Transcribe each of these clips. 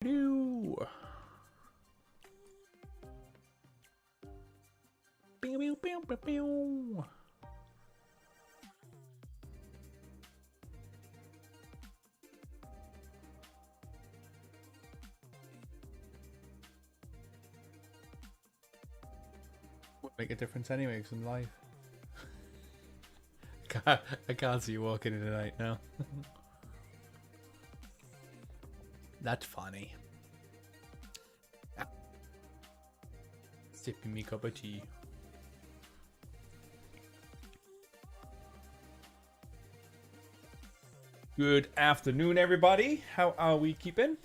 Do. Pew, pew, pew, pew, pew. Would make a difference anyway because I'm live. I can't see you walking in tonight now. That's funny. Sipping me cup of tea. Good afternoon, everybody. How are we keeping?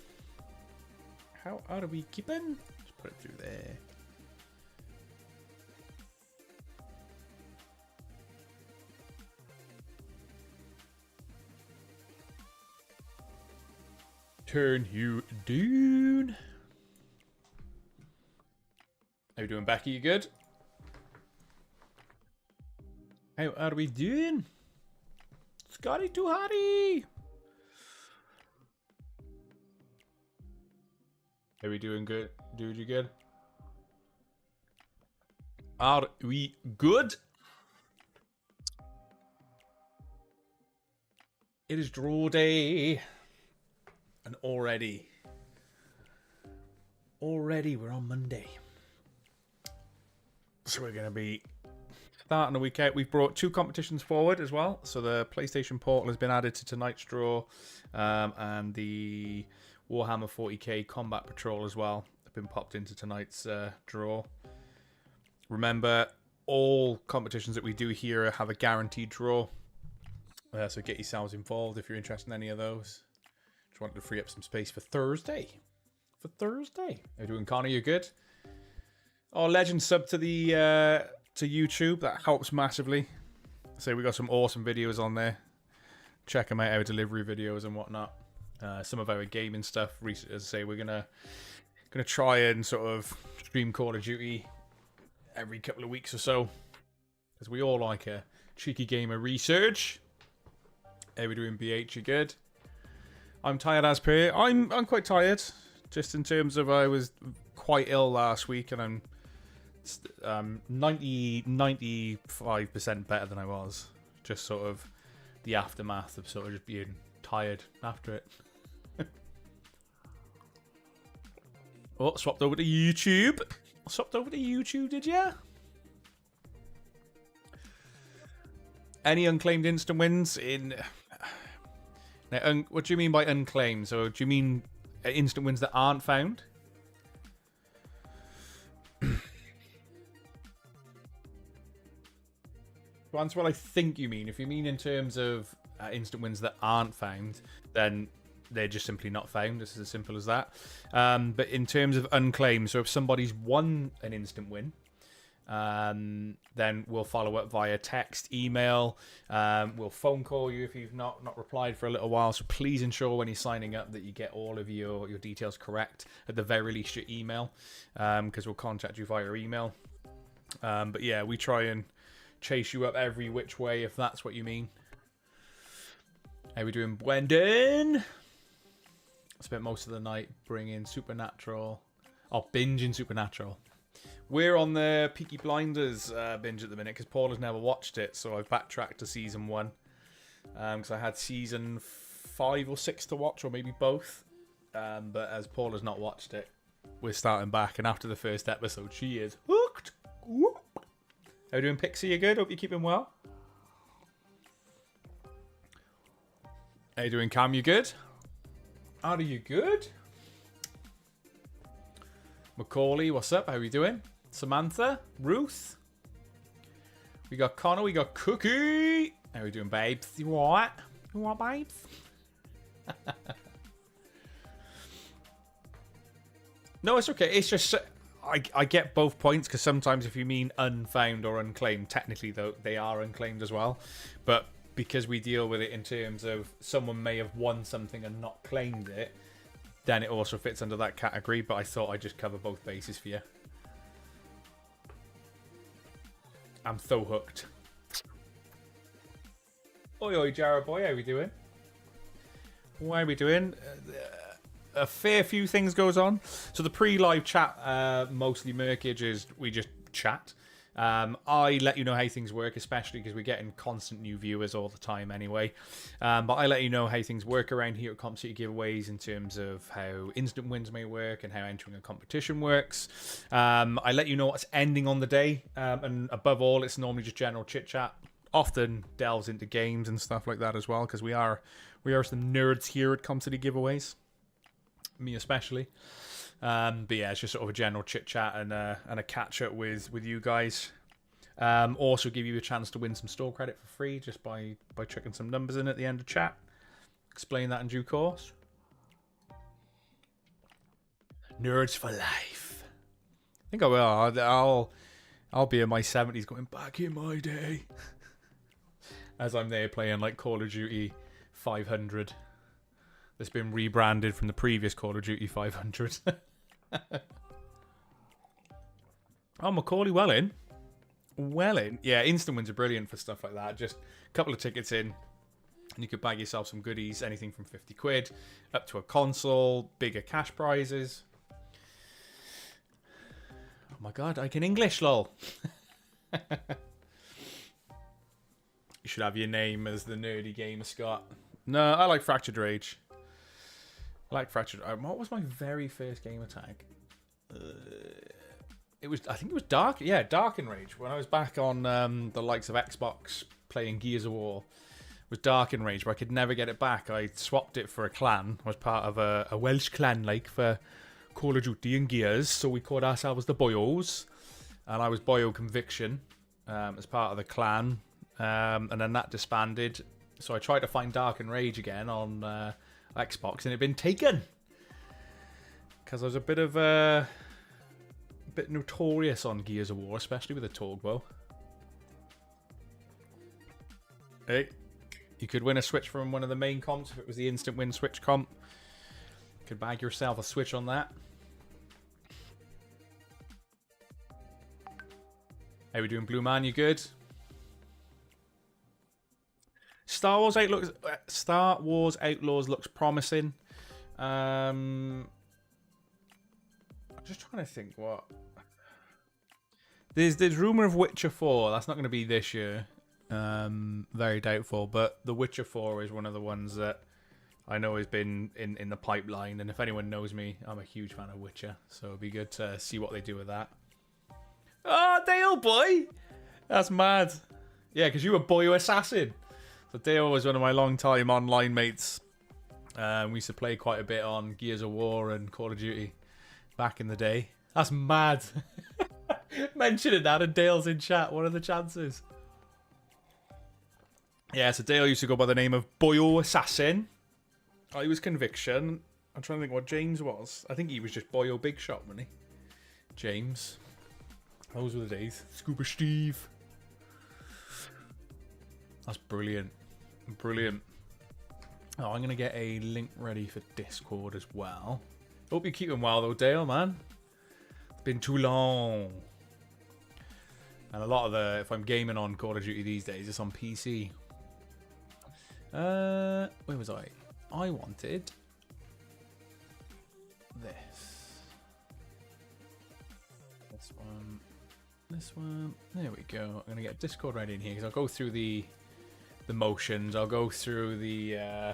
How are we keeping? Just put it through there. Turn you down. How you doing, Becky? You good? How are we doing? Scotty too hotty. Are we doing good? Dude, you good? Are we good? It is draw day. And already we're on Monday. So we're going to be starting the week out. We've brought 2 competitions forward as well. So the PlayStation Portal has been added to tonight's draw. And the Warhammer 40k Combat Patrol as well have been popped into tonight's draw. Remember, all competitions that we do here have a guaranteed draw. So get yourselves involved if you're interested in any of those. Just wanted to free up some space for Thursday. How you doing, Connor? You good? Oh, legend sub to the to YouTube. That helps massively. So we got some awesome videos on there. Check them out, our delivery videos and whatnot. Some of our gaming stuff. As I say, we're gonna try and sort of stream Call of Duty every couple of weeks or so, because we all like a cheeky gamer research. How we doing, BH? You good? I'm tired as per. I'm quite tired. Just in terms of I was quite ill last week, and I'm 95% better than I was. Just sort of the aftermath of sort of just being tired after it. Oh, swapped over to YouTube. Did ya? Any unclaimed instant wins in... Now, what do you mean by unclaimed? So, do you mean instant wins that aren't found? To answer what I think you mean, if you mean in terms of instant wins that aren't found, then they're just simply not found. This is as simple as that. But in terms of unclaimed, so if somebody's won an instant win, then we'll follow up via text, email, we'll phone call you if you've not replied for a little while. So please ensure when you're signing up that you get all of your details correct, at the very least your email, because we'll contact you via email. But yeah, we try and chase you up every which way if that's what you mean. How we doing, Brendan? Spent most of the night bringing Supernatural, binging Supernatural. We're on the Peaky Blinders binge at the minute because Paul has never watched it, so I've backtracked to season 1 because I had season 5 or 6 to watch, or maybe both. But as Paul has not watched it, we're starting back, and after the first episode, she is hooked. How you doing, Pixie? You good? Hope you're keeping well. How you doing, Cam? You good? Are you good? Macaulay, what's up? How are you doing? Samantha, Ruth. We got Connor, we got Cookie. How are we doing, babes? You alright? You alright, babes? No, it's okay. It's just I get both points, because sometimes if you mean unfound or unclaimed, technically though they are unclaimed as well. But because we deal with it in terms of someone may have won something and not claimed it, then it also fits under that category. But I thought I'd just cover both bases for you. I'm so hooked. Oi, oi, Jarrah boy, how we doing? How are we doing? a fair few things goes on. So the pre-live chat, mostly Merkage, is we just chat. I let you know how things work, especially because we're getting constant new viewers all the time anyway. But I let you know how things work around here at Comp City Giveaways in terms of how instant wins may work and how entering a competition works. I let you know what's ending on the day. And above all, it's normally just general chit-chat. Often delves into games and stuff like that as well, because we are some nerds here at Comp City Giveaways. Me especially. But yeah, it's just sort of a general chit chat and a catch up with you guys. Also give you a chance to win some store credit for free just by chucking some numbers in at the end of chat. Explain that in due course. Nerds for life. I think I will. I'll be in my 70s going back in my day. As I'm there playing like Call of Duty 500. That's been rebranded from the previous Call of Duty 500. Oh, Macaulay Welling. Yeah, instant wins are brilliant for stuff like that. Just a couple of tickets in, and you could bag yourself some goodies, anything from 50 quid up to a console, bigger cash prizes. Oh my god, I can English, lol. You should have your name as the nerdy gamer, Scott. No, I like Fractured Rage. What was my very first gamer tag? I think it was Dark. Yeah, Dark and Rage. When I was back on the likes of Xbox playing Gears of War, it was Dark and Rage, but I could never get it back. I swapped it for a clan. I was part of a Welsh clan, like for Call of Duty and Gears, so we called ourselves the Boyos, and I was Boyo Conviction as part of the clan, and then that disbanded. So I tried to find Dark and Rage again on Xbox, and it had been taken because I was a bit notorious on Gears of War, especially with a Torgbow. Hey, you could win a Switch from one of the main comps if it was the instant win Switch comp. You could bag yourself a Switch on that. How we doing, Blue Man? You good? Star Wars Outlaws looks promising. I'm just trying to think what. There's rumor of Witcher 4. That's not going to be this year. Very doubtful. But The Witcher 4 is one of the ones that I know has been in the pipeline. And if anyone knows me, I'm a huge fan of Witcher. So it'd be good to see what they do with that. Oh, Dale boy! That's mad. Yeah, because you were Boyo Assassin. So Dale was one of my long-time online mates. We used to play quite a bit on Gears of War and Call of Duty back in the day. That's mad. Mentioning that and Dale's in chat. What are the chances? Yeah, so Dale used to go by the name of Boyo Assassin. I was Conviction. I'm trying to think what James was. I think he was just Boyo Big Shot, wasn't he? James. Those were the days. Scuba Steve. That's brilliant. Brilliant. Oh, I'm going to get a link ready for Discord as well. Hope you're keeping well though, Dale, man. It's been too long. And a lot of if I'm gaming on Call of Duty these days, it's on PC. Where was I? I wanted this. This one. There we go. I'm going to get Discord ready in here because I'll go through the motions. I'll go through the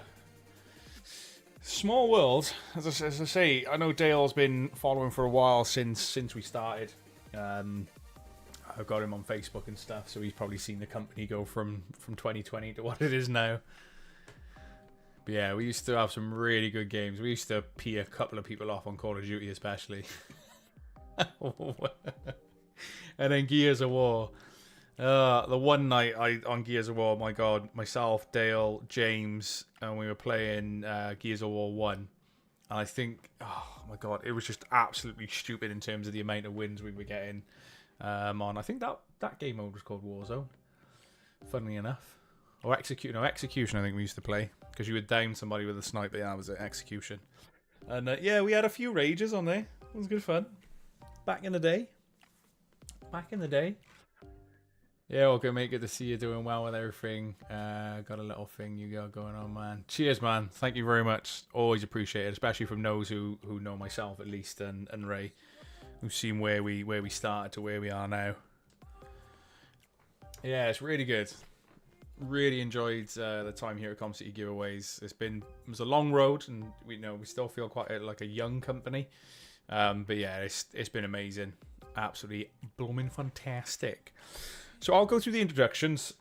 small world. As I say, I know Dale's been following for a while since we started. I've got him on Facebook and stuff, so he's probably seen the company go from 2020 to what it is now. But yeah, we used to have some really good games. We used to pee a couple of people off on Call of Duty especially. And then Gears of War. The one night on Gears of War, my god, myself, Dale, James, and we were playing Gears of War 1. And I think, oh my god, it was just absolutely stupid in terms of the amount of wins we were getting on. I think that game mode was called Warzone, funnily enough. Or Execution I think we used to play. Because you would down somebody with a sniper. Yeah, that was it, Execution. And yeah, we had a few rages on there. It was good fun. Back in the day. Yeah, well, good, mate. Good to see you doing well with everything. Got a little thing you got going on, man. Cheers, man. Thank you very much. Always appreciate it, especially from those who know myself at least, and Ray, who've seen where we started to where we are now. Yeah, it's really good. Really enjoyed the time here at Com City Giveaways. It was a long road, and we still feel quite like a young company. But yeah, it's been amazing. Absolutely blooming fantastic. So I'll go through the introductions.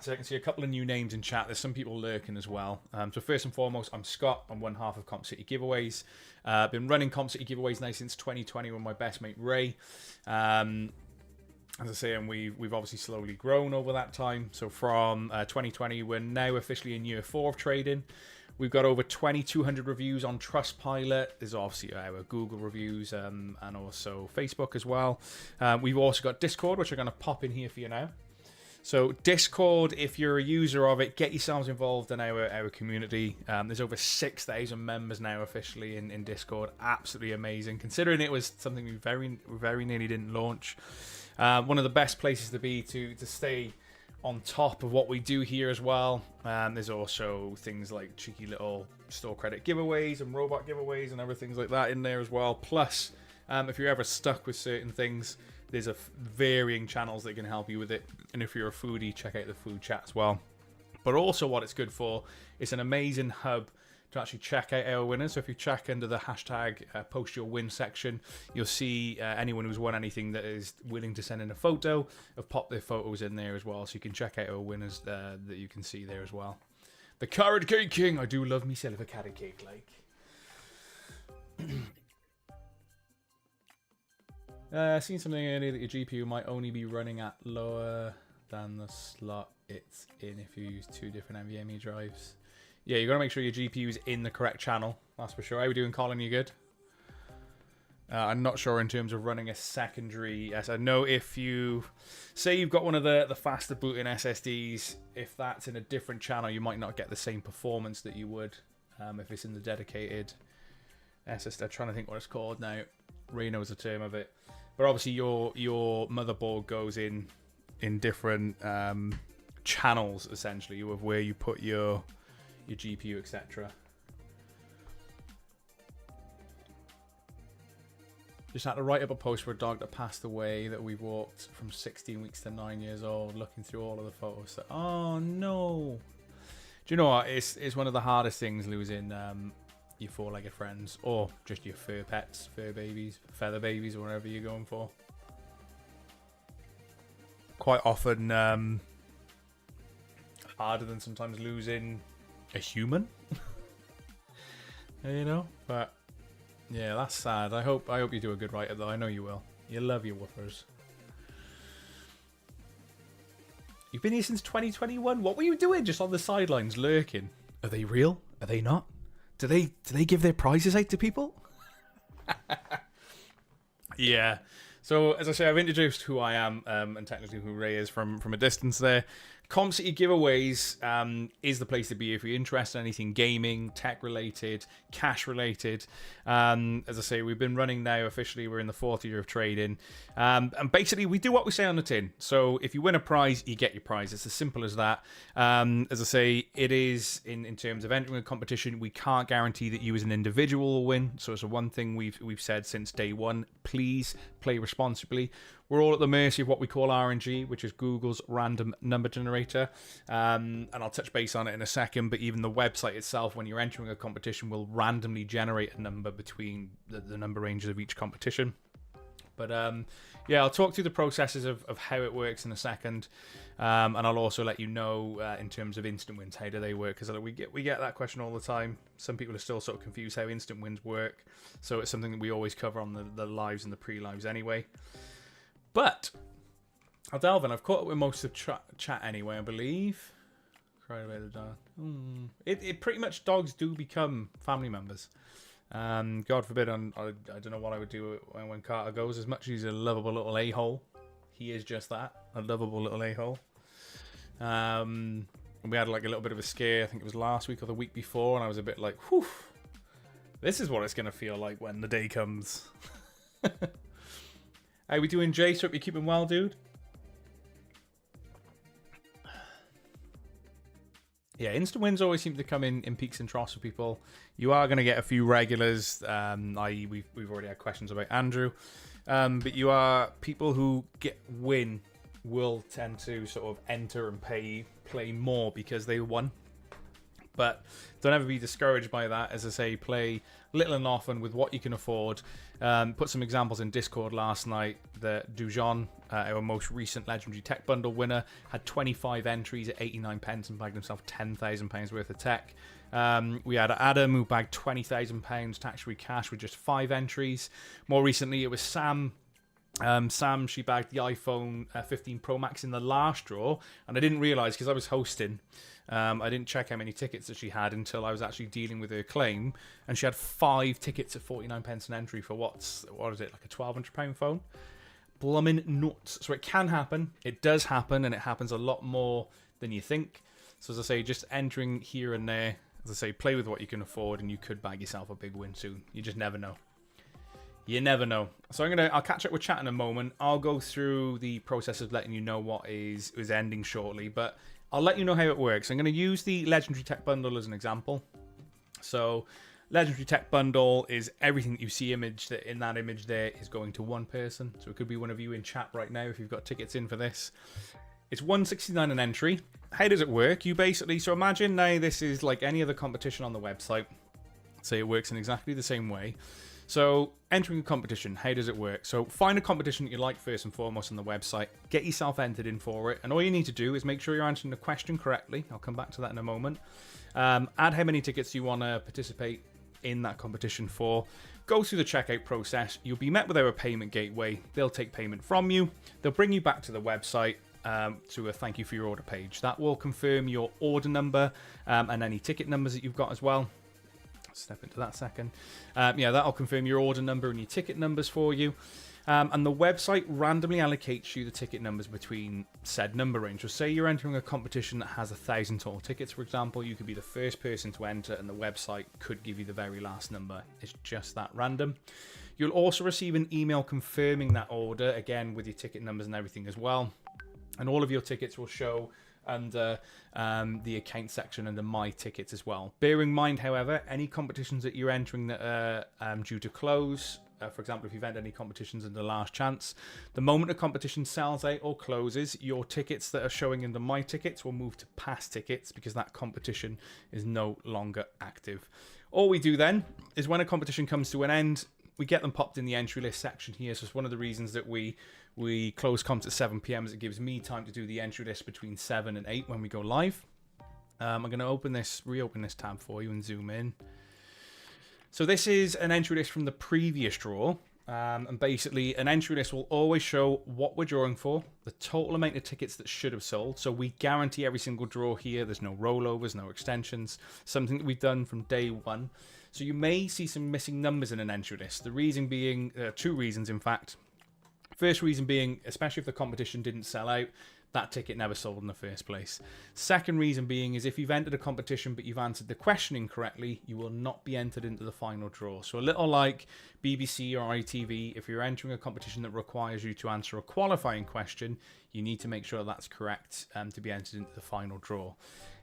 So I can see a couple of new names in chat. There's some people lurking as well. So first and foremost, I'm Scott. I'm one half of Comp City Giveaways. Been running Comp City Giveaways now since 2020 with my best mate Ray. As I say, and we've obviously slowly grown over that time. So from 2020, we're now officially in year 4 of trading. We've got over 2,200 reviews on Trustpilot. There's obviously our Google reviews and also Facebook as well. We've also got Discord, which I'm going to pop in here for you now. So Discord, if you're a user of it, get yourselves involved in our community. There's over 6,000 members now officially in Discord. Absolutely amazing. Considering it was something we very nearly didn't launch. One of the best places to be to stay on top of what we do here as well. There's also things like cheeky little store credit giveaways and robot giveaways and other things like that in there as well. Plus, if you're ever stuck with certain things, there's varying channels that can help you with it. And if you're a foodie, check out the food chat as well. But also what it's good for, it's an amazing hub to actually check out our winners. So if you check under the hashtag post your win section, you'll see anyone who's won anything that is willing to send in a photo. I've popped their photos in there as well, so you can check out our winners that you can see there as well. The Carrot Cake King. I do love myself a carrot cake, like. Seen something earlier that your GPU might only be running at lower than the slot it's in if you use 2 different NVMe drives. Yeah, you got to make sure your GPU is in the correct channel. That's for sure. How are we doing, Colin? You good? I'm not sure in terms of running a secondary. Yes, I know if you say you've got one of the faster booting SSDs, if that's in a different channel, you might not get the same performance that you would if it's in the dedicated SSD. I'm trying to think what it's called now. Ray knows the term of it. But obviously your motherboard goes in different channels essentially of where you put your GPU, etc. Just had to write up a post for a dog that passed away that we walked from 16 weeks to 9 years old, looking through all of the photos. So, oh no! Do you know what? It's one of the hardest things losing your 4-legged friends, or just your fur pets, fur babies, feather babies, or whatever you're going for. Quite often harder than sometimes losing a human. You know, but yeah, that's sad. I hope you do a good write-up though. I know you will. You love your woofers. You've been here since 2021. What were you doing just on the sidelines lurking? Are they real? Are they not? Do they give their prizes out to people? Yeah. So as I say, I've introduced who I am and technically who Ray is from a distance there. Com City Giveaways is the place to be if you're interested in anything gaming, tech related, cash related. As I say, we've been running now officially. We're in the 4th year of trading. And basically, we do what we say on the tin. So if you win a prize, you get your prize. It's as simple as that. As I say, it is in terms of entering a competition, we can't guarantee that you as an individual will win. So it's one thing we've said since day one. Please play responsibly. We're all at the mercy of what we call RNG, which is Google's random number generator. And I'll touch base on it in a second, but even the website itself, when you're entering a competition, will randomly generate a number between the number ranges of each competition. But yeah, I'll talk through the processes of how it works in a second. And I'll also let you know in terms of instant wins, how do they work? Because we get that question all the time. Some people are still sort of confused how instant wins work. So it's something that we always cover on the lives and the pre-lives anyway. But I'll delve in. I've caught up with most of chat anyway, I believe. Cried about the dog. It pretty much, dogs do become family members. God forbid, I don't know what I would do when Carter goes. As much as he's a lovable little a-hole, he is just that, a lovable little a-hole. We had like a little bit of a scare. I think it was last week or the week before, and I was a bit like, whew, this is what it's going to feel like when the day comes. How we doing, Jace? Hope you're keeping well, dude. Yeah, instant wins always seem to come in peaks and troughs for people. You are going to get a few regulars, i.e. we've already had questions about Andrew. But you are people who win will tend to sort of enter and play more because they won. But don't ever be discouraged by that. As I say, play little and often with what you can afford. Put some examples in Discord last night that Dujon, our most recent Legendary Tech Bundle winner, had 25 entries at 89 pence and bagged himself £10,000 worth of tech. We had Adam, who bagged £20,000 tax-free cash with just 5 entries. More recently, it was Sam. Sam, she bagged the iPhone 15 Pro Max in the last draw, and I didn't realise because I was hosting. I didn't check how many tickets that she had until I was actually dealing with her claim, and she had 5 tickets at 49 pence an entry for what is it, like a £1,200 phone? Blummin' nuts. So it can happen, it does happen, and it happens a lot more than you think. So as I say, just entering here and there, as I say, play with what you can afford, and you could bag yourself a big win soon. You just never know. You never know. So I'll catch up with chat in a moment. I'll go through the process of letting you know what is ending shortly, but I'll let you know how it works. I'm going to use the Legendary Tech Bundle as an example. So Legendary Tech Bundle is everything that you see in that image there is going to one person. So it could be one of you in chat right now if you've got tickets in for this. It's $169 an entry. How does it work? You basically, so imagine now this is like any other competition on the website. Say it works in exactly the same way. So, entering a competition, how does it work? So, find a competition that you like first and foremost on the website, get yourself entered in for it, and all you need to do is make sure you're answering the question correctly. I'll come back to that in a moment. Add how many tickets you want to participate in that competition for. Go through the checkout process. You'll be met with our payment gateway. They'll take payment from you. They'll bring you back to the website to a thank you for your order page. That will confirm your order number and any ticket numbers that you've got as well. Step into that second. Yeah, that'll confirm your order number and your ticket numbers for you. And the website randomly allocates you the ticket numbers between said number range. So say you're entering a competition that has 1,000 total tickets, for example, you could be the first person to enter and the website could give you the very last number. It's just that random. You'll also receive an email confirming that order, again with your ticket numbers and everything as well. And all of your tickets will show under the account section under my tickets as well. Bear in mind, however, any competitions that you're entering that are due to close, for example, if you've entered any competitions in the last chance, the moment a competition sells out or closes, your tickets that are showing under my tickets will move to past tickets because that competition is no longer active. All we do then is when a competition comes to an end, we get them popped in the entry list section here. So it's one of the reasons that we close comps at 7 p.m. as it gives me time to do the entry list between 7 and 8 when we go live. I'm going to reopen this tab for you and zoom in. So this is an entry list from the previous draw. And basically an entry list will always show what we're drawing for, the total amount of tickets that should have sold. So we guarantee every single draw here. There's no rollovers, no extensions, something that we've done from day one. So you may see some missing numbers in an entry list. The reason being, two reasons in fact. First reason being, especially if the competition didn't sell out, that ticket never sold in the first place. Second reason being is if you've entered a competition but you've answered the question incorrectly, you will not be entered into the final draw. So a little like BBC or ITV, if you're entering a competition that requires you to answer a qualifying question, you need to make sure that's correct to be entered into the final draw.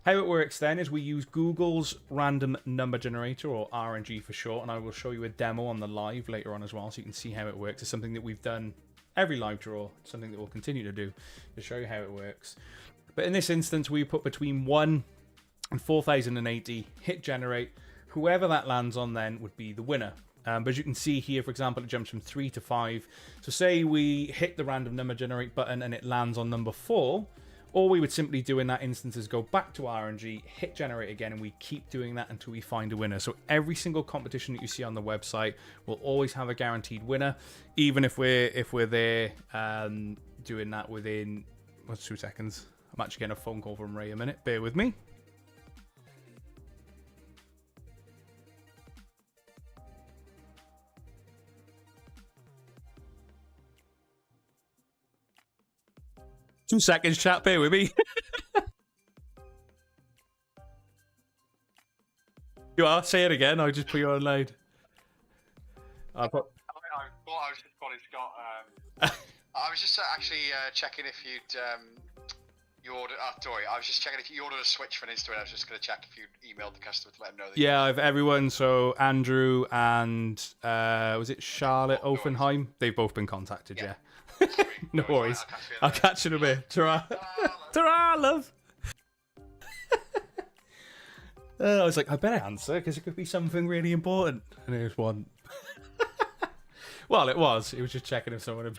How it works then is we use Google's random number generator, or RNG for short, and I will show you a demo on the live later on as well so you can see how it works. It's something that we've done every live draw, something that we'll continue to do to show you how it works. But in this instance, we put between 1 and 4,080, hit generate. Whoever that lands on then would be the winner. But as you can see here, for example, it jumps from 3 to 5. So say we hit the random number generate button and it lands on number 4. All we would simply do in that instance is go back to RNG, hit generate again, and we keep doing that until we find a winner. So every single competition that you see on the website will always have a guaranteed winner, even if we're there doing that within 2 seconds. I'm actually getting a phone call from Ray a minute. Bear with me. Two seconds, chat. Bear with me. You are? Say it again. I'll just put you on loud. I thought I was just calling Scott. I was just actually checking if You ordered. Sorry, I was just checking if you ordered a Switch for an Insta. I was just going to check if you emailed the customer to let them know. That Yeah, I've everyone. So Andrew and was it Charlotte Offenheim? They've both been contacted. Yeah. No worries. I'll catch you in a bit. Ta-ra. Ta-ra, love. I was like, I better answer because it could be something really important. And there's one. Well, it was. It was just checking if someone had...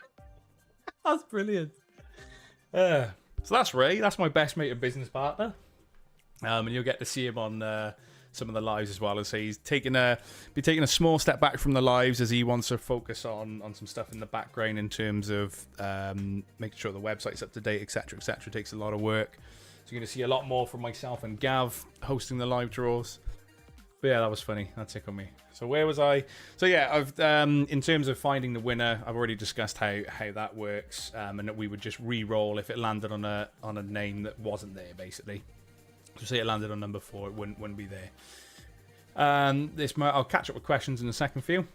That's brilliant. So that's Ray. That's my best mate and business partner. And you'll get to see him on some of the lives as well. As he's taking a small step back from the lives as he wants to focus on some stuff in the background in terms of making sure the website's up to date, etc., etc. It takes a lot of work. So you're going to see a lot more from myself and Gav hosting the live draws. But yeah, that was funny. That tickled me. So where was I? So yeah, I've in terms of finding the winner, I've already discussed how that works, and that we would just re-roll if it landed on a name that wasn't there, basically. So say it landed on number 4, it wouldn't be there. I'll catch up with questions in a second for you.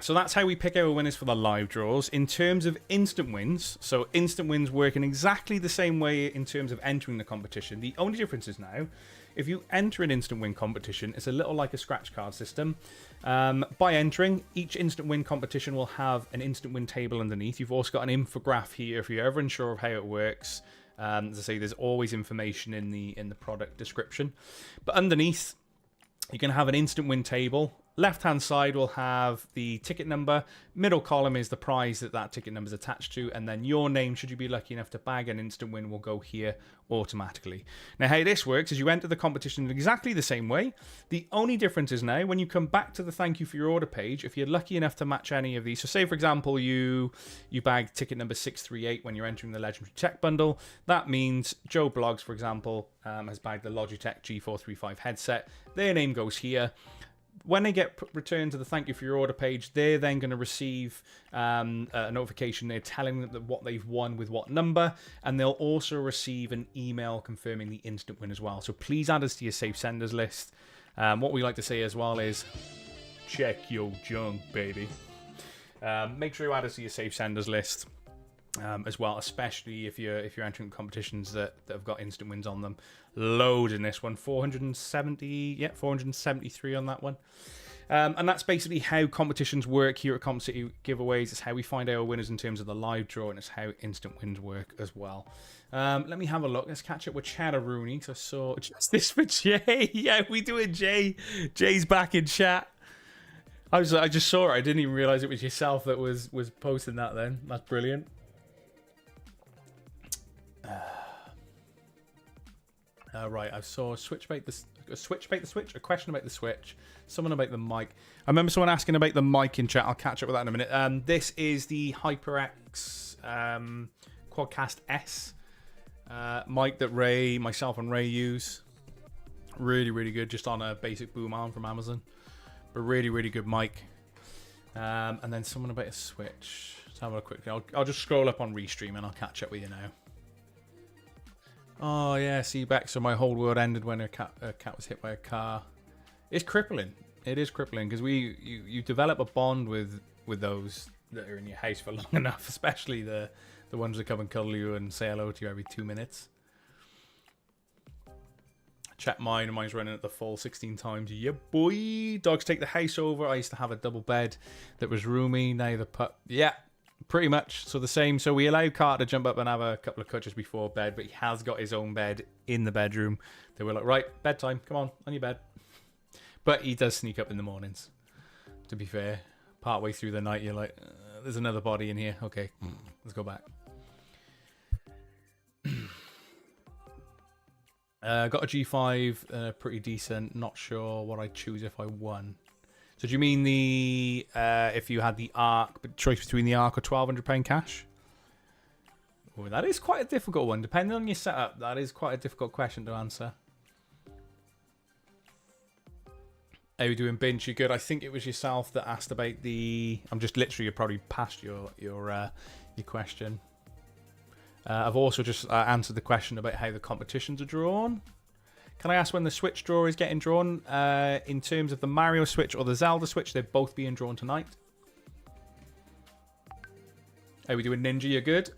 So that's how we pick our winners for the live draws. In terms of instant wins, so instant wins work in exactly the same way in terms of entering the competition. The only difference is now, if you enter an instant win competition, it's a little like a scratch card system. By entering, each instant win competition will have an instant win table underneath. You've also got an infograph here if you're ever unsure of how it works. As I say, there's always information in the product description. But underneath, you're going to have an instant win table. Left-hand side will have the ticket number. Middle column is the prize that ticket number is attached to. And then your name, should you be lucky enough to bag an instant win, will go here automatically. Now, how this works is you enter the competition in exactly the same way. The only difference is now, when you come back to the thank you for your order page, if you're lucky enough to match any of these. So say, for example, you bag ticket number 638 when you're entering the Legendary Tech Bundle. That means Joe Blogs, for example, has bagged the Logitech G435 headset. Their name goes here. When they get returned to the thank you for your order page, they're then going to receive a notification. They're telling them what they've won with what number, and they'll also receive an email confirming the instant win as well. So please add us to your safe senders list. What we like to say as well is check your junk, baby. Make sure you add us to your safe senders list. As well, especially if you're entering competitions that have got instant wins on them. Loads in this one, 473 on that one. And that's basically how competitions work here at Comp City Giveaways. It's how we find our winners in terms of the live draw, and it's how instant wins work as well. Let me have a look. Let's catch up with Chatter Rooney, because I saw just this for Jay. Yeah, we do it, Jay. Jay's back in chat. I just saw it. I didn't even realize it was yourself that was posting that then. That's brilliant. Right, I saw a question about the Switch, someone about the mic. I remember someone asking about the mic in chat. I'll catch up with that in a minute. This is the HyperX Quadcast S mic that myself and Ray use. Really, really good, just on a basic boom arm from Amazon. But really, really good mic. And then someone about a Switch. Let's have a quick... I'll just scroll up on Restream and I'll catch up with you now. Oh, yeah, see back. So my whole world ended when a cat was hit by a car. It's crippling. It is crippling because you develop a bond with those that are in your house for long enough, especially the ones that come and cuddle you and say hello to you every 2 minutes. Check mine. Mine's running at the full 16 times. Yeah, boy. Dogs take the house over. I used to have a double bed that was roomy. Now the pup. Yeah. Pretty much, so the same. So we allow Carter to jump up and have a couple of cutches before bed, but he has got his own bed in the bedroom. They were like, right, bedtime, come on your bed. But he does sneak up in the mornings, to be fair. Partway through the night, you're like, there's another body in here. Okay, let's go back. Got a G5, pretty decent. Not sure what I'd choose if I won. So do you mean the if you had the ARC, choice between the ARC or £1,200 cash? Oh, that is quite a difficult one. Depending on your setup, that is quite a difficult question to answer. How are you doing, Binge? You good? I think it was yourself that asked about the... I'm just literally, you're probably past your question. I've also just answered the question about how the competitions are drawn. Can I ask when the Switch draw is getting drawn? In terms of the Mario Switch or the Zelda Switch, they're both being drawn tonight. How are we doing, Ninja? You good?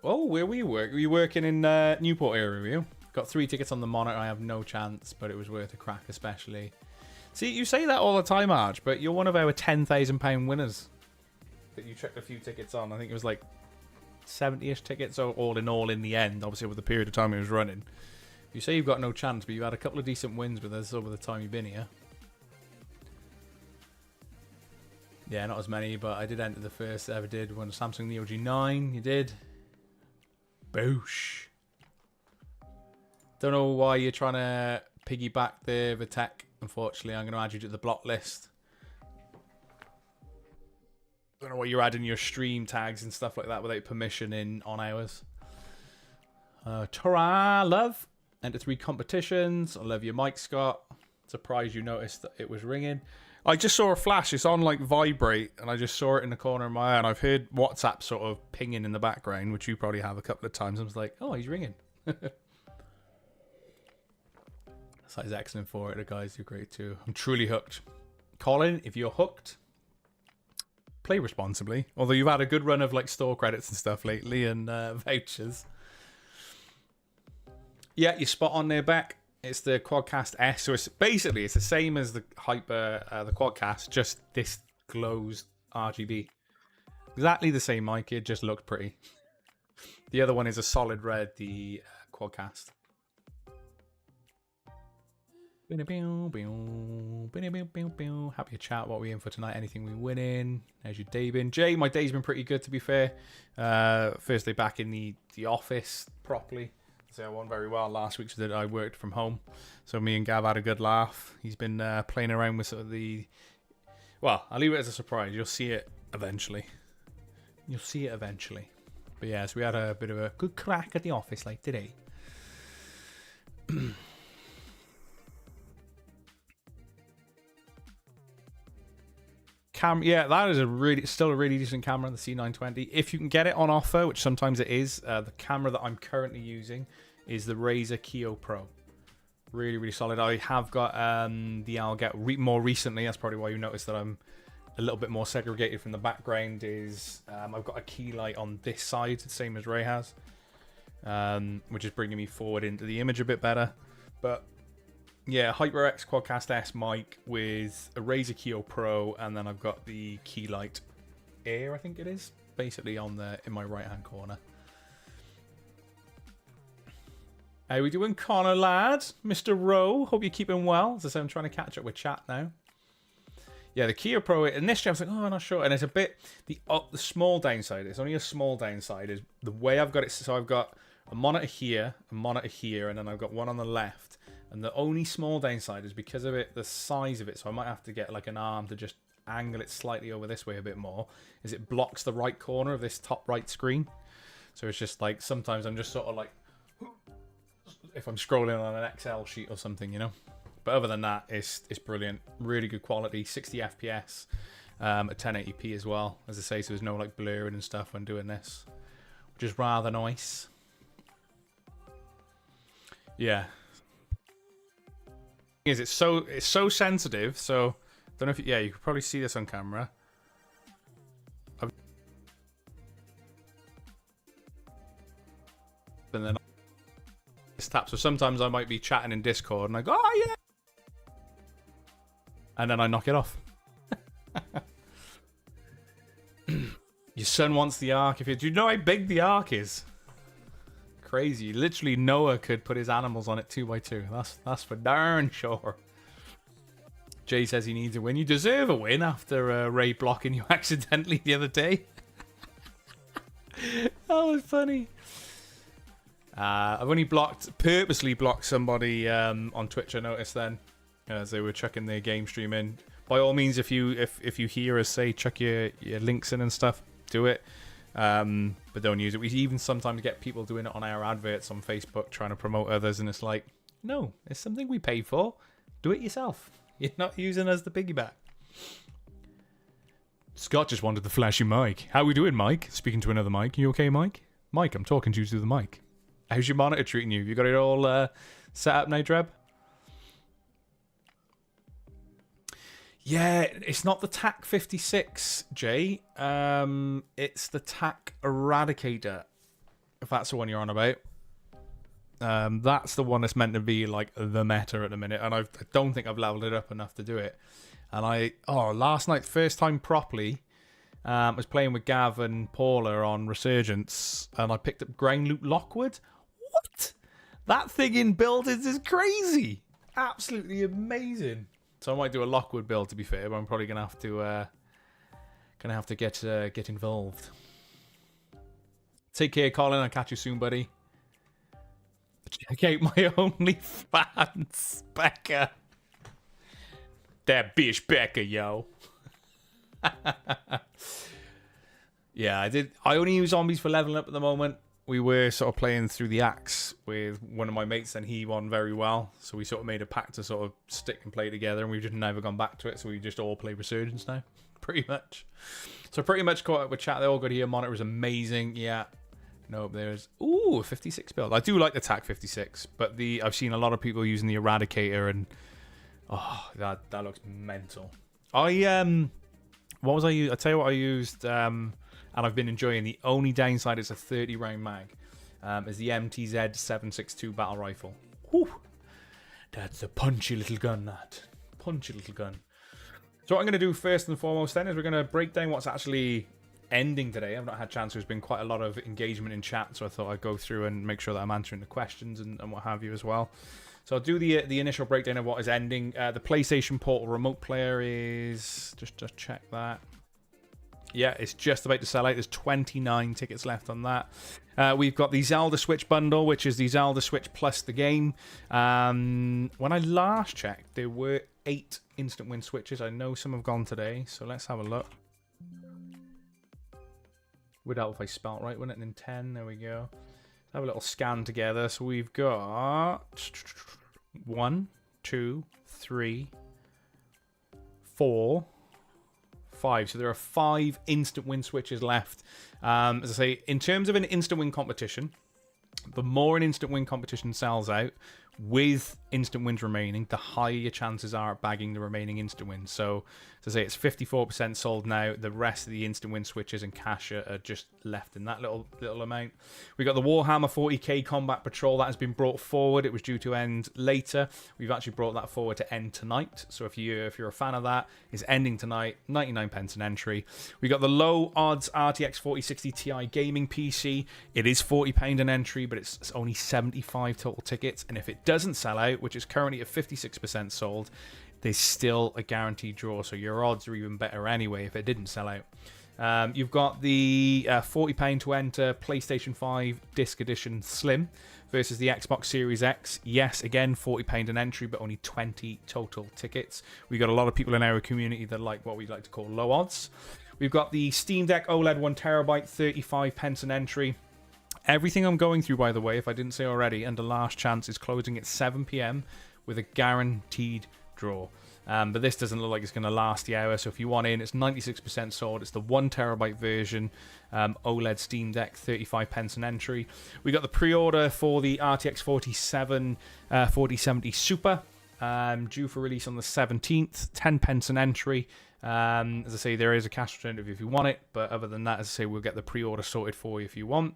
Oh, where were you working? Were you working in Newport area, were you? Got 3 tickets on the monitor. I have no chance, but it was worth a crack, especially. See, you say that all the time, Arch, but you're one of our £10,000 winners that you checked a few tickets on. I think it was like 70-ish tickets, so all in the end, obviously with the period of time it was running. You say you've got no chance, but you've had a couple of decent wins with us over the time you've been here. Yeah, not as many, but I did enter the first I ever did when Samsung Neo G9. You did. Boosh. Don't know why you're trying to piggyback the Vitek. Unfortunately, I'm going to add you to the block list. Don't know what you're adding your stream tags and stuff like that without permission on ours. Tara, love. Enter 3 competitions. I love your mic, Scott. Surprised you noticed that it was ringing. I just saw a flash. It's on like vibrate, and I just saw it in the corner of my eye, and I've heard WhatsApp sort of pinging in the background, which you probably have a couple of times. I was like, oh, he's ringing. That is excellent for it. The guys do great too. I'm truly hooked. Colin, if you're hooked, play responsibly. Although you've had a good run of like store credits and stuff lately and vouchers. Yeah, you're spot on there, Beck. It's the Quadcast S. So it's basically it's the same as the Hyper, the Quadcast, just this glows RGB. Exactly the same mic. It just looked pretty. The other one is a solid red, the Quadcast. Happy to chat. What are we in for tonight? Anything we winning? How's your day been? Jay, my day's been pretty good, to be fair. First day back in the office properly. So I won very well last week, so that I worked from home. So me and Gav had a good laugh. He's been playing around with sort of the... Well, I'll leave it as a surprise. You'll see it eventually. You'll see it eventually. But yeah, so we had a bit of a good crack at the office like today. Yeah, that is still a really decent camera, the C920. If you can get it on offer, which sometimes it is, the camera that I'm currently using is the Razer Kiyo Pro. Really, really solid. I have got the Alget more recently. That's probably why you noticed that I'm a little bit more segregated from the background. Is I've got a key light on this side, the same as Ray has, which is bringing me forward into the image a bit better. But yeah, HyperX Quadcast S mic with a Razer Kiyo Pro, and then I've got the Keylight Air, I think it is, basically in my right hand corner. How we doing, Connor, lad? Mr. Rowe, hope you're keeping well. As I say, I'm trying to catch up with chat now. Yeah, the Kiyo Pro, initially I was like, oh, I'm not sure. And it's a bit, the small downside, it's only a small downside, is the way I've got it. So I've got a monitor here, and then I've got one on the left. And the only small downside is because of it, the size of it, so I might have to get like an arm to just angle it slightly over this way a bit more, is it blocks the right corner of this top right screen. So it's just like, sometimes I'm just sort of like, if I'm scrolling on an Excel sheet or something, you know. But other than that, it's brilliant. Really good quality, 60 FPS, at 1080p as well. As I say, so there's no like blurring and stuff when doing this, which is rather nice. Yeah. It's so sensitive, so don't know if you could probably see this on camera. And then this tap, so sometimes I might be chatting in Discord and I go, oh yeah, and then I knock it off. Your son wants the Ark. Do you know how big the Ark is? Crazy. Literally Noah could put his animals on it 2x2. That's for darn sure. Jay says he needs a win. You deserve a win after Ray blocking you accidentally the other day. That was funny. I've only purposely blocked somebody on Twitch, I noticed then, as they were chucking their game stream in. By all means, if you hear us say chuck your links in and stuff, do it. But don't use it. We even sometimes get people doing it on our adverts on Facebook trying to promote others, and it's like, no, it's something we pay for. Do it yourself. You're not using us the piggyback. Scott just wanted the flashy mic. How we doing, Mike? Speaking to another mic. You okay, Mike? Mike, I'm talking to you through the mic. How's your monitor treating you? Have you got it all set up now, Dreb? Yeah, it's not the TAC 56, Jay. It's the TAC Eradicator. if that's the one you're on about. That's the one that's meant to be like the meta at the minute, and I don't think I've leveled it up enough to do it. And last night, first time properly, was playing with Gav and Paula on Resurgence, and I picked up Grain Loot Lockwood. What? That thing in buildings is crazy. Absolutely amazing. So I might do a Lockwood build, to be fair, but I'm probably gonna have to get involved. Take care, Colin. I'll catch you soon, buddy. Check out my OnlyFans, Becca. That bitch Becca, yo. Yeah, I only use zombies for leveling up at the moment. We were sort of playing through the axe with one of my mates, and he won very well. So we sort of made a pact to sort of stick and play together, and we've just never gone back to it. So we just all play Resurgence now, pretty much. So pretty much caught up with chat. They all got here. Monitor was amazing. Yeah. Nope, there's... Ooh, 56 build. I do like the TAC 56, but I've seen a lot of people using the Eradicator, and... Oh, that looks mental. What was I using? I'll tell you what I used, and I've been enjoying. The only downside is a 30-round mag, is the MTZ 762 battle rifle. Whew. That's a punchy little gun, that. Punchy little gun. So what I'm going to do first and foremost then is we're going to break down what's actually... ending today. I've not had a chance. There's been quite a lot of engagement in chat, so I thought I'd go through and make sure that I'm answering the questions and what have you as well. So I'll do the initial breakdown of what is ending. The PlayStation Portal remote player is... Just check that. Yeah, it's just about to sell out. There's 29 tickets left on that. We've got the Zelda Switch bundle, which is the Zelda Switch plus the game. When I last checked, there were 8 instant win switches. I know some have gone today, so let's have a look. Would help if I spelt right, wouldn't it? And 10, there we go. Let's have a little scan together. So we've got 1, 2, 3, 4, 5. So there are 5 instant win switches left. As I say, in terms of an instant win competition, the more an instant win competition sells out, with instant wins remaining, the higher your chances are at bagging the remaining instant wins. So, to say it's 54% sold now, the rest of the instant win switches and cash are just left in that little amount. We got the Warhammer 40k Combat Patrol that has been brought forward. It was due to end later. We've actually brought that forward to end tonight. So if you're a fan of that, it's ending tonight. 99 pence an entry. We got the low odds RTX 4060 Ti gaming PC. It is £40 an entry, but it's only 75 total tickets. And if it doesn't sell out, which is currently at 56% sold, there's still a guaranteed draw, so your odds are even better anyway if it didn't sell out. You've got the £40 to enter PlayStation 5 Disc Edition Slim versus the Xbox Series X. Yes, again, £40 an entry, but only 20 total tickets. We've got a lot of people in our community that like what we like to call low odds. We've got the Steam Deck OLED 1TB, 35 pence an entry. Everything I'm going through, by the way, if I didn't say already, under Last Chance is closing at 7 PM with a guaranteed draw. But this doesn't look like it's going to last the hour, so if you want in, it's 96% sold. It's the 1TB version, OLED Steam Deck, 35 pence an entry. We got the pre-order for the RTX 4070 Super, due for release on the 17th, 10 pence an entry. As I say, there is a cash alternative if you want it, but other than that, as I say, we'll get the pre-order sorted for you if you want.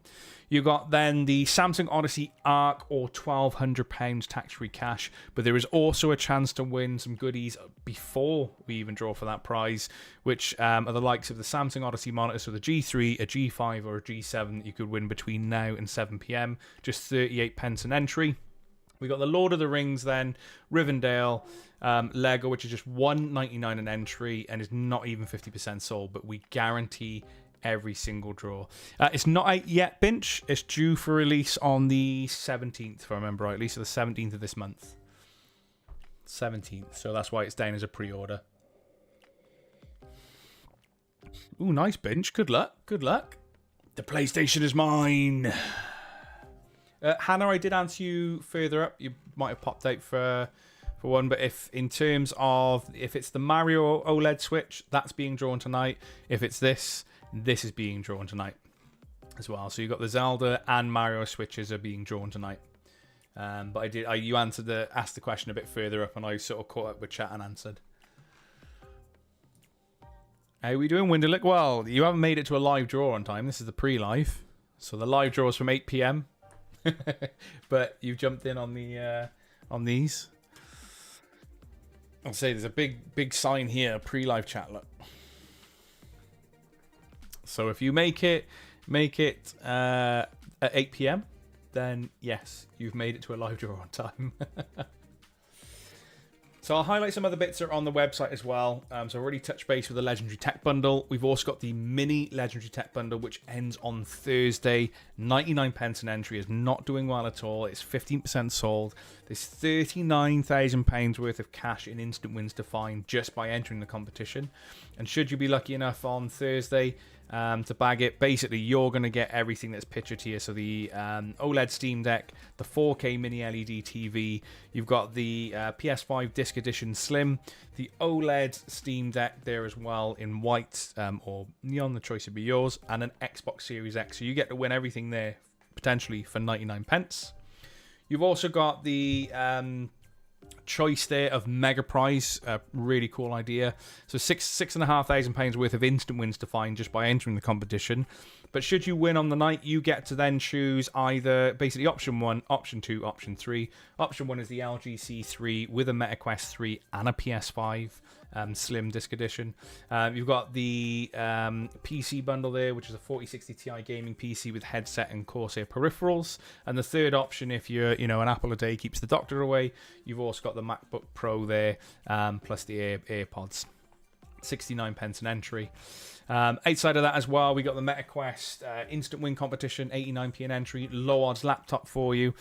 You got then the Samsung Odyssey Arc, or £1,200 tax-free cash, but there is also a chance to win some goodies before we even draw for that prize, which are the likes of the Samsung Odyssey monitor, so the G3, a G5, or a G7 that you could win between now and 7 PM, just 38 pence an entry. We got the Lord of the Rings then, Rivendell, Lego, which is just $1.99 an entry and is not even 50% sold, but we guarantee every single draw. It's not out yet, Binch. It's due for release on the 17th, if I remember rightly, so the 17th of this month. 17th, so that's why it's down as a pre-order. Ooh, nice, Binch. Good luck. Good luck. The PlayStation is mine. Hannah, I did answer you further up. You might have popped out for one, but if it's the Mario OLED Switch, that's being drawn tonight. If it's this is being drawn tonight as well. So you got the Zelda and Mario Switches are being drawn tonight. But you asked the question a bit further up, and I sort of caught up with chat and answered. How are we doing, Winderlick? Well, you haven't made it to a live draw on time. This is the pre-live. So the live draw is from 8 p.m. But you've jumped in on the on these. I'll say there's a big sign here, pre-live chat. Look. So if you make it at 8 p.m., then yes, you've made it to a live draw on time. So I'll highlight some other bits that are on the website as well. So I've already touched base with the Legendary Tech Bundle. We've also got the Mini Legendary Tech Bundle, which ends on Thursday. 99 pence an entry is not doing well at all. It's 15% sold. There's £39,000 worth of cash in instant wins to find just by entering the competition. And should you be lucky enough on Thursday to bag it, basically you're going to get everything that's pictured here. So the OLED Steam Deck, the 4K mini LED TV, you've got the PS5 Disc Edition Slim, the OLED Steam Deck there as well in white or neon, the choice would be yours, and an Xbox Series X. So you get to win everything there potentially for 99 pence. You've also got the choice there of Mega Prize, a really cool idea. So £6,500 worth of instant wins to find just by entering the competition. But should you win on the night, you get to then choose either basically option 1, option 2, option 3. Option 1 is the LG C3 with a MetaQuest 3 and a PS5 Slim Disc Edition. You've got the PC bundle there, which is a 4060 Ti gaming PC with headset and Corsair peripherals. And the third option, if you're an apple a day keeps the doctor away, you've also got the MacBook Pro there, plus the AirPods. 69 pence an entry. Outside of that as well, we got the MetaQuest instant win competition, 89p an entry, low odds laptop for you.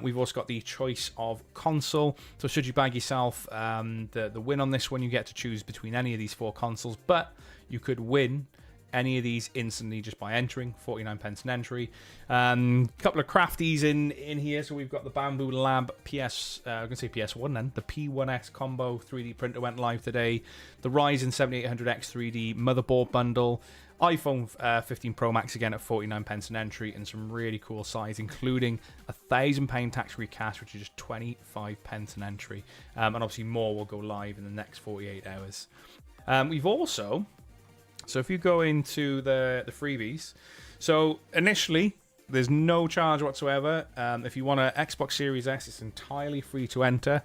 We've also got the choice of console. So should you bag yourself the win on this one, you get to choose between any of these 4 consoles, but you could win any of these instantly just by entering. 49 pence an entry. Couple of crafties in here. So we've got the Bamboo Lab I'm going to say PS1 then. The P1S Combo 3D printer went live today. The Ryzen 7800X 3D motherboard bundle. iPhone 15 Pro Max again at 49 pence an entry, and some really cool size, including £1,000 tax-free cash, which is just 25 pence an entry. And obviously more will go live in the next 48 hours. We've also... So if you go into the freebies, so initially there's no charge whatsoever. If you want an Xbox Series S, it's entirely free to enter.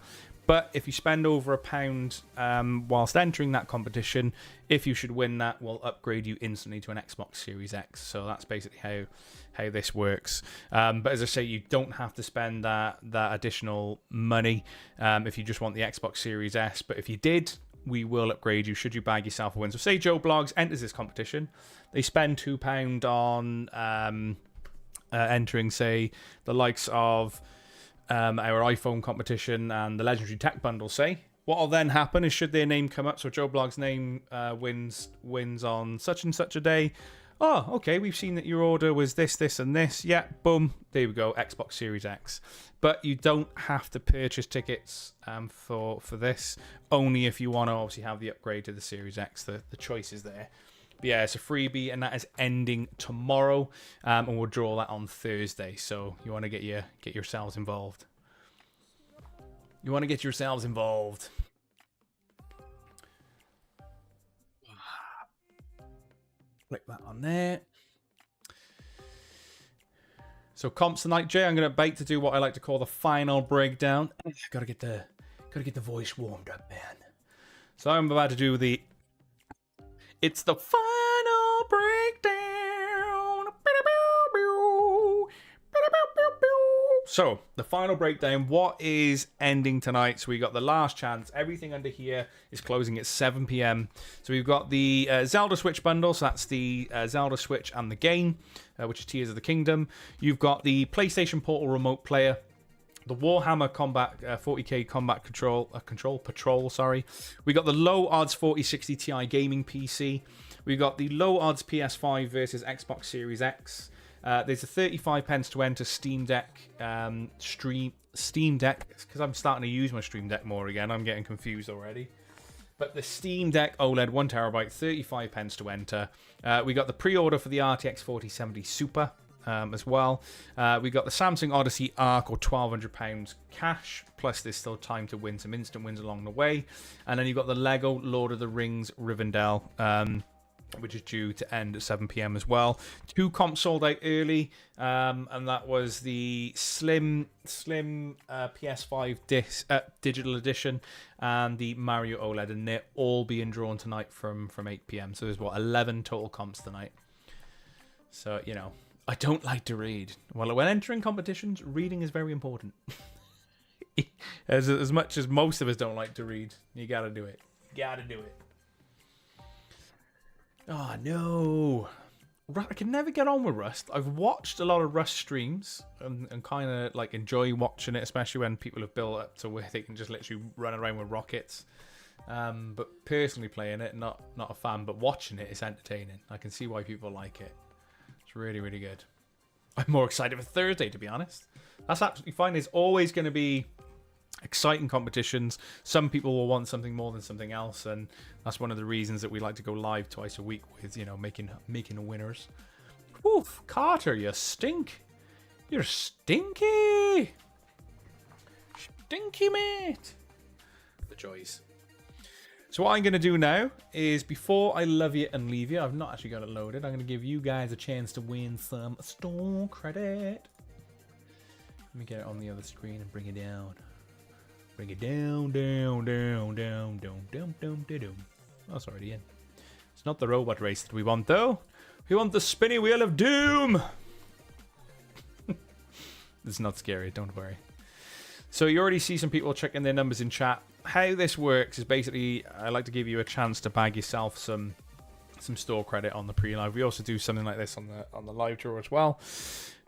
But if you spend over £1 whilst entering that competition, if you should win that, we'll upgrade you instantly to an Xbox Series X. So that's basically how this works. But as I say, you don't have to spend that additional money if you just want the Xbox Series S. But if you did, we will upgrade you should you bag yourself a win. So say Joe Blogs enters this competition, they spend £2 on entering, say, the likes of our iPhone competition and the Legendary Tech Bundle, say. What will then happen is, should their name come up, so Joe Blogs' name wins on such and such a day, oh, okay, we've seen that your order was this, this, and this. Yeah, boom, there we go, Xbox Series X. But you don't have to purchase tickets for this, only if you want to obviously have the upgrade to the Series X. The choice is there. But yeah, it's a freebie, and that is ending tomorrow, and we'll draw that on Thursday. So you want to get yourselves involved. You want to get yourselves involved. Click that on there. So comps tonight, Jay. I'm going to bait to do what I like to call the final breakdown. Gotta get the voice warmed up, man. So I'm about to do the. It's the final breakdown. So the final breakdown. What is ending tonight? So we got the last chance. Everything under here is closing at 7 p.m. So we've got the Zelda Switch bundle. So that's the Zelda Switch and the game, which is Tears of the Kingdom. You've got the PlayStation Portal Remote Player, the Warhammer Combat 40k Combat Control Patrol. Sorry, we got the low odds 4060 Ti gaming PC. We got the low odds PS5 versus Xbox Series X. There's a 35 pence to enter Steam Deck Steam Deck, because I'm starting to use my Stream Deck more again. I'm getting confused already. But the Steam Deck OLED 1TB, 35 pence to enter. We got the pre-order for the RTX 4070 Super as well. We got the Samsung Odyssey Arc, or £1,200 cash, plus there's still time to win some instant wins along the way. And then you've got the Lego Lord of the Rings Rivendell which is due to end at 7 p.m. as well. 2 comps sold out early, and that was the Slim PS5 digital edition and the Mario OLED, and they're all being drawn tonight from 8 p.m. So there's 11 total comps tonight. So, you know, I don't like to read. Well, when entering competitions, reading is very important. As much as most of us don't like to read, you gotta do it. Gotta do it. Oh, no. I can never get on with Rust. I've watched a lot of Rust streams and kind of like enjoy watching it, especially when people have built up to where they can just literally run around with rockets. But personally playing it, not a fan, but watching it is entertaining. I can see why people like it. It's really, really good. I'm more excited for Thursday, to be honest. That's absolutely fine. There's always going to be exciting competitions. Some people will want something more than something else, and that's one of the reasons that we like to go live twice a week with, you know, making winners. Woof, Carter, you stink. You're stinky. Stinky, mate. The joys. So what I'm going to do now is, before I love you and leave you, I've not actually got it loaded, I'm going to give you guys a chance to win some store credit. Let me get it on the other screen and bring it down. Bring it down, down, down, down, down, down, down, down. Oh, it's already in. It's not the robot race that we want, though. We want the spinny wheel of doom. It's not scary, don't worry. So you already see some people checking their numbers in chat. How this works is basically, I like to give you a chance to bag yourself some store credit on the pre-live. We also do something like this on the live draw as well.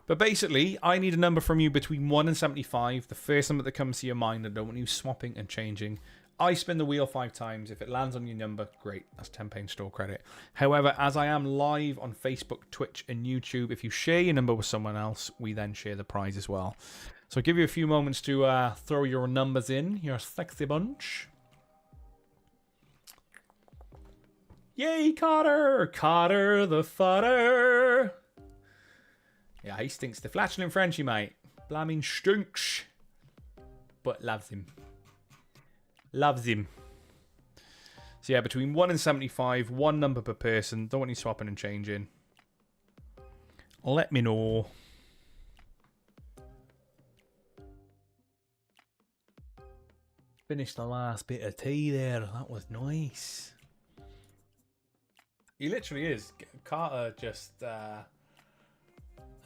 But basically, I need a number from you between 1 and 75. The first number that comes to your mind. I don't want you swapping and changing. I spin the wheel 5 times. If it lands on your number, great. That's £10 store credit. However, as I am live on Facebook, Twitch, and YouTube, if you share your number with someone else, we then share the prize as well. So I'll give you a few moments to throw your numbers in, your sexy bunch. Yay, Carter! Carter the fodder! Yeah, he stinks the flatulent Frenchie, mate. Blaming stinks. But loves him. Loves him. So yeah, between 1 and 75, 1 number per person. Don't want you swapping and changing. Let me know. Finished the last bit of tea there. That was nice. He literally is. Carter just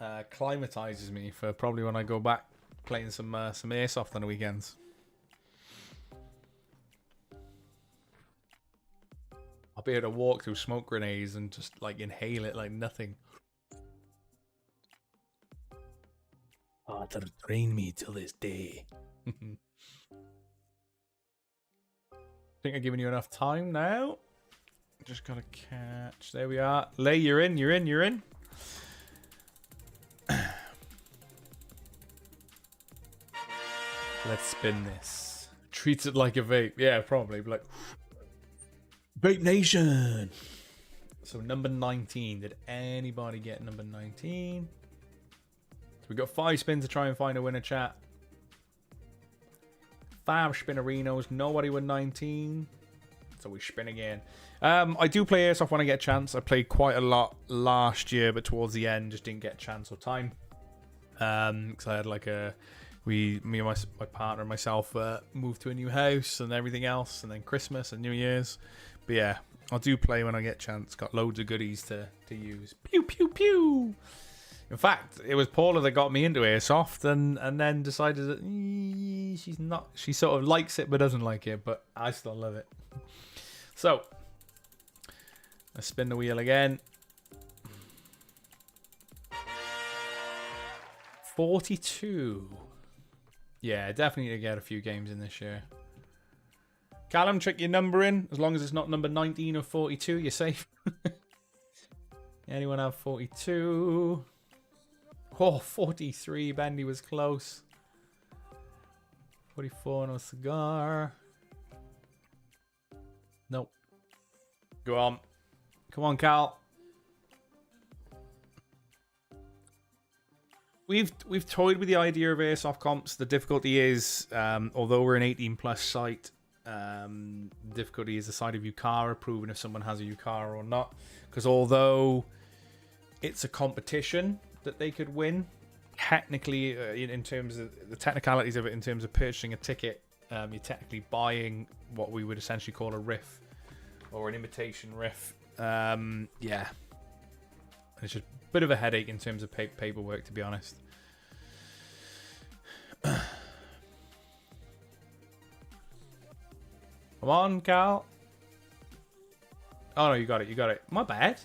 climatizes me for probably when I go back playing some airsoft on the weekends. I'll be able to walk through smoke grenades and just like inhale it like nothing. Carter trained me till this day. I think I've given you enough time now. Just gotta catch. There we are. Lay, you're in, you're in, you're in. Let's spin this. Treats it like a vape. Yeah, probably. Like, Vape Nation. So number 19. Did anybody get number 19? So we got 5 spins to try and find a winner, chat. 5 spinnerinos. Nobody with 19. So we spin again. I do play airsoft when I get a chance. I played quite a lot last year, but towards the end just didn't get a chance or time. Because I had like me and my partner and myself moved to a new house and everything else, and then Christmas and New Year's. But yeah, I do play when I get a chance. Got loads of goodies to use. Pew pew pew. In fact, it was Paula that got me into airsoft, and then decided that she's not. She sort of likes it but doesn't like it, but I still love it. So let's spin the wheel again. 42. Yeah, definitely to get a few games in this year. Callum, check your number in. As long as it's not number 19 or 42, you're safe. Anyone have 42? Oh, 43. Bendy was close. 44, no cigar. Nope. Go on. Come on, Cal. We've toyed with the idea of airsoft comps. The difficulty is, although we're an 18+ site, Difficulty is the side of Yukara, proving if someone has a Yukara or not. Because although it's a competition that they could win, technically, in terms of the technicalities of it, in terms of purchasing a ticket, you're technically buying what we would essentially call a riff or an imitation riff. Yeah, it's just a bit of a headache in terms of paperwork, to be honest. Come on, Cal. Oh no, you got it. You got it. My bad.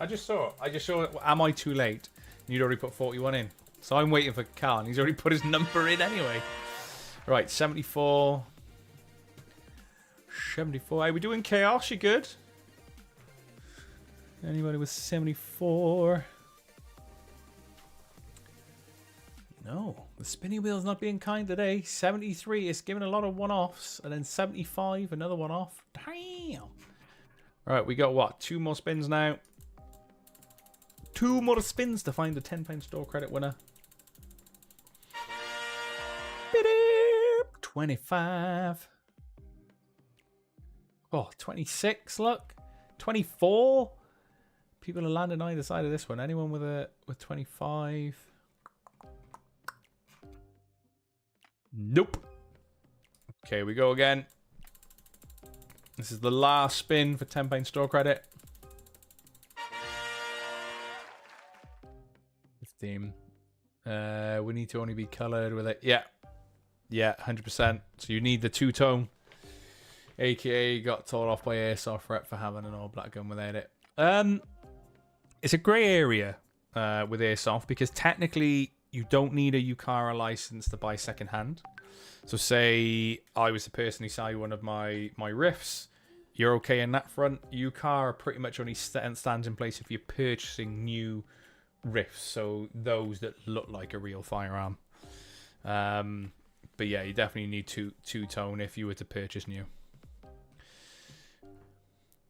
I just saw it. Am I too late? You'd already put 41 in. So I'm waiting for Cal, and he's already put his number in anyway. Right, 74. 74. Hey, we doing chaos? You good? Anybody with 74? No, the spinny wheel's not being kind today. 73 is giving a lot of one-offs, and then 75, another one-off. Damn. Right, we got what? 2 more spins now. 2 more spins to find the £10 store credit winner. 25. Oh, 26, look. 24. People are landing either side of this one. Anyone with 25? Nope. Okay, we go again. This is the last spin for £10 store credit. 15. We need to only be coloured with it. Yeah. Yeah, 100%. So you need the two-tone. AKA got told off by Airsoft Rep for having an all-black gun without it. It's a grey area with Airsoft because technically you don't need a Yukara license to buy second-hand. So say I was the person who saw one of my riffs. You're okay in that front. Yukara pretty much only stands in place if you're purchasing new riffs. So those that look like a real firearm. But yeah, you definitely need two-tone if you were to purchase new.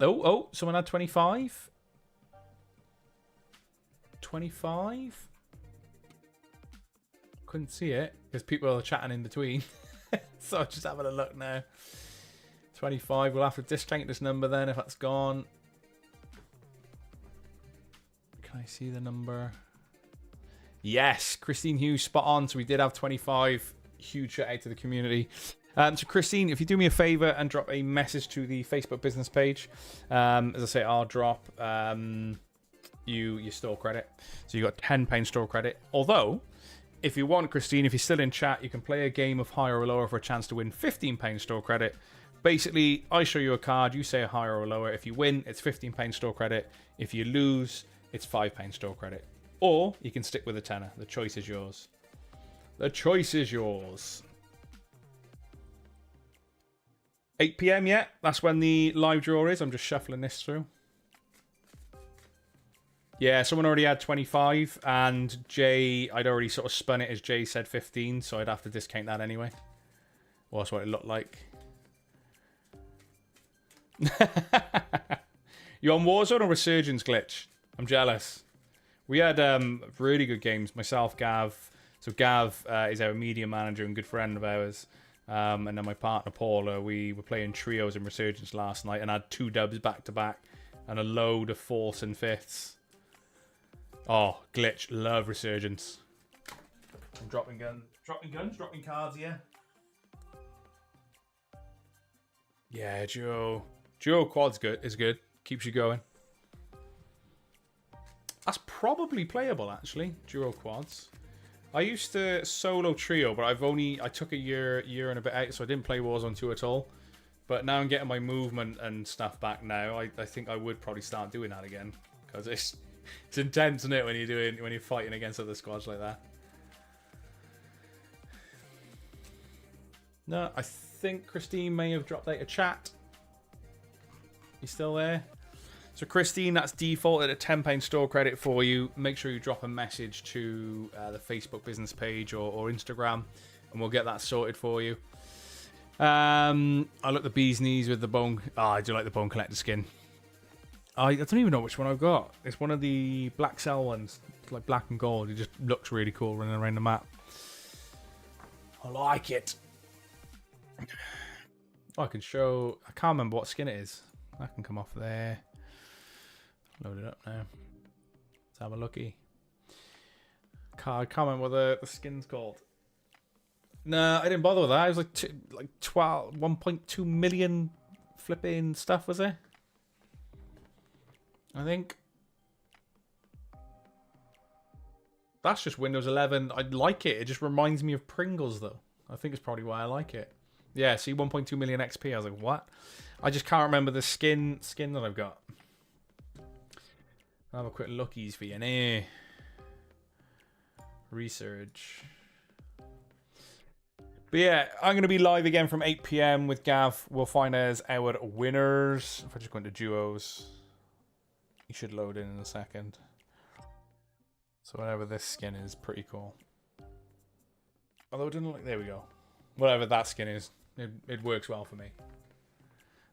Oh, someone had 25. 25? Couldn't see it because people are chatting in between. So I'm just having a look now. 25. We'll have to discount this number then if that's gone. Can I see the number? Yes, Christine Hughes, spot on. So we did have 25. Huge shout out to the community. So Christine, if you do me a favor and drop a message to the Facebook business page, as I say, I'll drop you store credit. So you got £10 store credit. Although, if you want, Christine, if you're still in chat, you can play a game of higher or lower for a chance to win £15 store credit. Basically, I show you a card, you say a higher or lower. If you win, it's £15 store credit. If you lose, it's £5 store credit. Or you can stick with a tenner. The choice is yours. The choice is yours. 8 PM, yeah. That's when the live draw is. I'm just shuffling this through. Yeah, someone already had 25, and Jay, I'd already sort of spun it as Jay said 15, so I'd have to discount that anyway. Well, that's what it looked like. You on Warzone or Resurgence, Glitch? I'm jealous. We had really good games. Myself, Gav. So Gav is our media manager and good friend of ours. And then my partner, Paula, we were playing trios in Resurgence last night and had 2 dubs back-to-back and a load of 4ths and 5ths. Oh, Glitch, love Resurgence. I'm dropping cards here. Yeah, Duo quad's good. Is good. Keeps you going. That's probably playable actually. Duo quads. I used to solo trio, but I took a year and a bit out, so I didn't play Warzone 2 at all. But now I'm getting my movement and stuff back now. I think I would probably start doing that again because it's intense, isn't it, when you're fighting against other squads like that. No, I think Christine may have dropped out of chat. You still there? So Christine, that's defaulted at £10 store credit for you. Make sure you drop a message to the Facebook business page or Instagram, and we'll get that sorted for you. I look the bee's knees with the bone. Oh, I do like the bone collector skin. I don't even know which one I've got. It's one of the Black Cell ones. It's like black and gold. It just looks really cool running around the map. I like it. Oh, I can show. I can't remember what skin it is. That can come off there. Load it up now. Let's have a looky. I can't remember what the skin's called. No, I didn't bother with that. It was like 1.2 million flipping stuff, was it? I think. That's just Windows 11. I like it. It just reminds me of Pringles, though. I think it's probably why I like it. Yeah, see, 1.2 million XP. I was like, what? I just can't remember the skin that I've got. I'll have a quick lookies for you now. Research. But yeah, I'm going to be live again from 8 PM with Gav. We'll find as our winners. If I just go into duos, you should load in a second. So whatever this skin is, pretty cool. Although it didn't look... There we go. Whatever that skin is, it works well for me.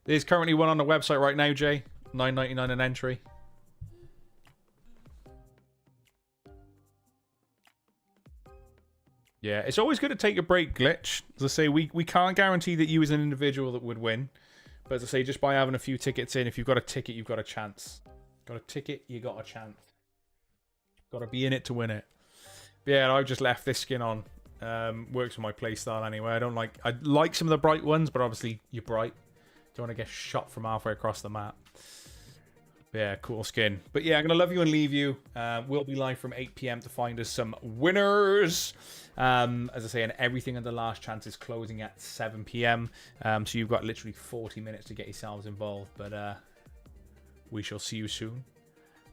There's currently one on the website right now, Jay. $9.99 an entry. Yeah, it's always good to take a break, Glitch. As I say, we can't guarantee that you as an individual that would win. But as I say, just by having a few tickets in, if you've got a ticket, you've got a chance. Got a ticket, you got a chance. Got to be in it to win it. But yeah, I've just left this skin on. Works for my playstyle anyway. I like some of the bright ones, but obviously you're bright. Don't want to get shot from halfway across the map. Yeah, cool skin. But yeah, I'm going to love you and leave you. We'll be live from 8 PM to find us some winners. As I say, and everything on the last chance is closing at 7 PM. So you've got literally 40 minutes to get yourselves involved. But we shall see you soon.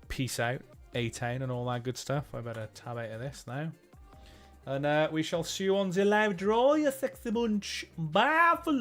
Peace out. A-Town and all that good stuff. I better tab out of this now. And we shall see you on the live draw, you sexy bunch. Bye for